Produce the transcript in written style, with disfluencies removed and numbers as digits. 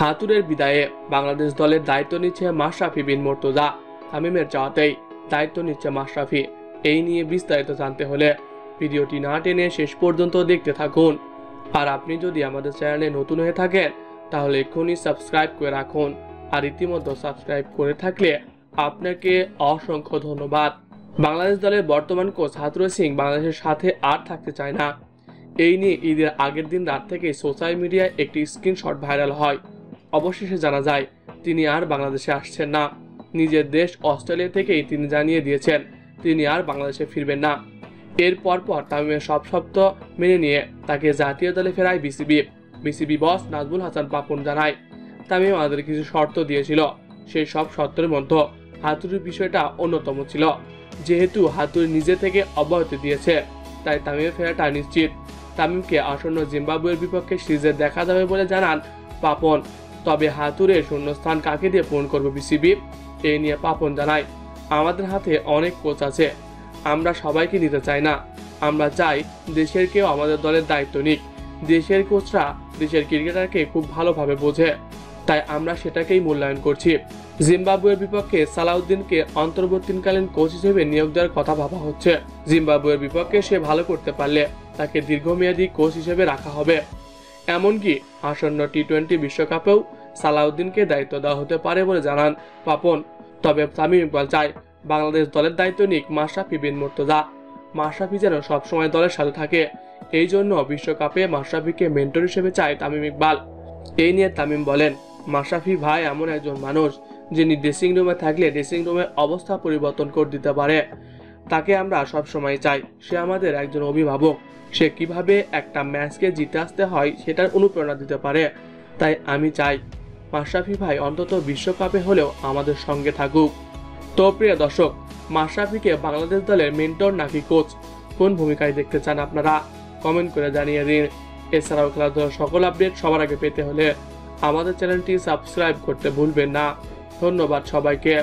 হাতুড়ের বিদায়ে বাংলাদেশ দলের দায়িত্ব নিচ্ছে মাশরাফি বিন মুর্তজা। তামিমের চাওয়াতেই দায়িত্ব নিচ্ছে মাশরাফি। এই নিয়ে বিস্তারিত জানতে হলে ভিডিওটি না টেনে শেষ পর্যন্ত দেখতে থাকুন। আর আপনি যদি আমাদের চ্যানেলে নতুন হয়ে থাকেন তাহলে এক্ষুনি সাবস্ক্রাইব করে রাখুন। আর ইতিমধ্যে সাবস্ক্রাইব করে থাকলে আপনাকে অসংখ্য ধন্যবাদ। বাংলাদেশ দলের বর্তমান কোচ হাতুড়ে সিং বাংলাদেশের সাথে আর থাকতে চায় না। এই নিয়ে ঈদের আগের দিন রাত থেকে সোশ্যাল মিডিয়ায় একটি স্ক্রিনশট ভাইরাল হয়। অবশেষে জানা যায় তিনি আর বাংলাদেশে আসছেন না। নিজের দেশ অস্ট্রেলিয়া থেকেই তিনি জানিয়ে দিয়েছেন তিনি আর বাংলাদেশে ফিরবেন না। এর পরপর তামিমের সব শর্ত মেনে নিয়ে তাকে জাতীয় দলে ফেরায় বিসিবি বস নাজমুল হাসান পাপন জানায়, তামিম আমাদের কিছু শর্ত দিয়েছিল, সেই সব শর্তের মধ্যে হাতুড়ির বিষয়টা অন্যতম ছিল। যেহেতু হাতুড়ি নিজে থেকে অব্যাহতি দিয়েছে তাই তামিমের ফেরাটা নিশ্চিত। তামিমকে আসন্ন জিম্বাবুয়ের বিপক্ষে সিরিজে দেখা যাবে বলে জানান পাপন। তবে হাতুড়ের শূন্যস্থান কাকে দিয়ে পূরণ করবে বিসিবি, এই নিয়ে পাপন জানায়, আমাদের হাতে অনেক কোচ আছে, আমরা সবাইকে নিতে চাই না। আমরা চাই দেশের কেউ আমাদের দলের দায়িত্ব নিক। দেশের কোচরা দেশের ক্রিকেটারকে খুব ভালোভাবে বোঝে, তাই আমরা সেটাকেই মূল্যায়ন করছি। জিম্বাবুয়ের বিপক্ষে সালাউদ্দিনকে অন্তর্বর্তীকালীন কোচ হিসেবে নিয়োগ দেওয়ার কথা ভাবা হচ্ছে। জিম্বাবুয়ের বিপক্ষে সে ভালো করতে পারলে তাকে দীর্ঘমেয়াদী কোচ হিসেবে রাখা হবে। এমনকি আসন্ন টি-20 বিশ্বকাপেও সালাউদ্দিনকে দায়িত্ব দেওয়া হতে পারে বলে জানান পাপন। তবে তামিম ইকবাল চায় বাংলাদেশ দলের দায়িত্ব নিক মাশরাফি বিন মুর্তজা। মাশরাফি যেন সবসময় দলের সাথে থাকে, এই জন্য বিশ্বকাপে মাশরাফিকে মেন্টর হিসেবে চায় তামিম ইকবাল। এই নিয়ে তামিম বলেন, মাশরাফি ভাই এমন একজন মানুষ যিনি ড্রেসিং রুমে থাকলে ড্রেসিং রুমের অবস্থা পরিবর্তন করে দিতে পারে। তাকে আমরা সবসময় চাই। সে আমাদের একজন অভিভাবক। সে কিভাবে একটা ম্যাচকে জিতে আসতে হয় সেটার অনুপ্রেরণা দিতে পারে। তাই আমি চাই মাশরাফি ভাই অন্তত বিশ্বকাপে হলেও আমাদের সঙ্গে থাকুক। তো প্রিয় দর্শক, মাশরাফিকে বাংলাদেশ দলের মেন্টর নাকি কোচ, কোন ভূমিকায় দেখতে চান আপনারা কমেন্ট করে জানিয়ে দিন। এছাড়াও খেলাধুলার সকল আপডেট সবার আগে পেতে হলে আমাদের চ্যানেলটি সাবস্ক্রাইব করতে ভুলবেন না। ধন্যবাদ সবাইকে।